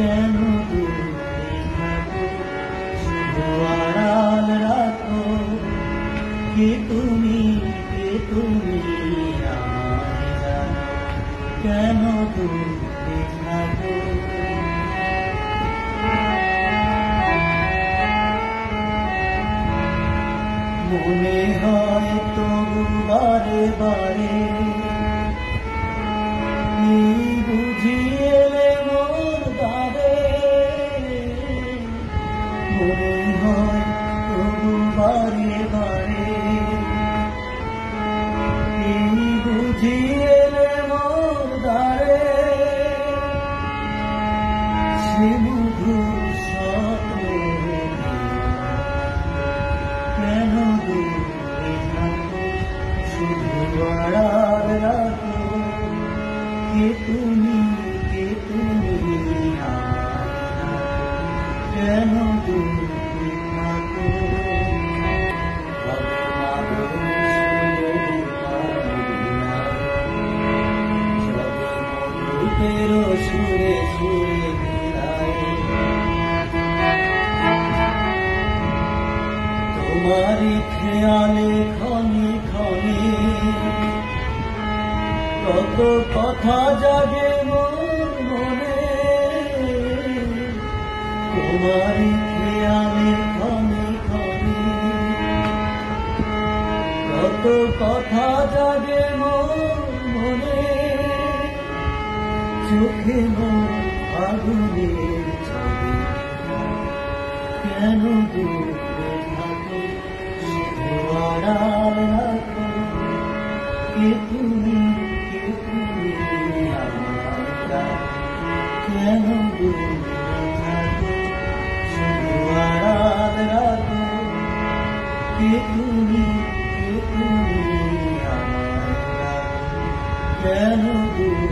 কেন দূরে থাকো, শুধু আড়াল রাখো। কে তুমি আমায় জানো, কেন দূরে থাকো। মনে হয় তবু বারে বারে বুঝি এলে মোর দ্বারে। মনে হয় তবু বারে বারে বুঝি এলে মোর দ্বারে। সে মধুর স্বপ্নে কেন দূরে থাকো, শুধু আড়াল রাখো। কে তুমি আমায় কেন দূরে থাকো। তেরো সুরে সুরে তোমারি খেয়ালে ক্ষণে ক্ষণে কত কথা জাগে মোর মনে। তোমারি খেয়ালে ক্ষণে ক্ষণে কত কথা জাগে মোর মনে। চোখে মোর আগুনের ছবি, কেন দূরে থাকো, শুধু আড়াল রাখো। কে তুমি আমায় জানো, কেন দূরে থাকো, শুধু আড়াল রাখো। কে তুমি আমায় জানো, কেন দূরে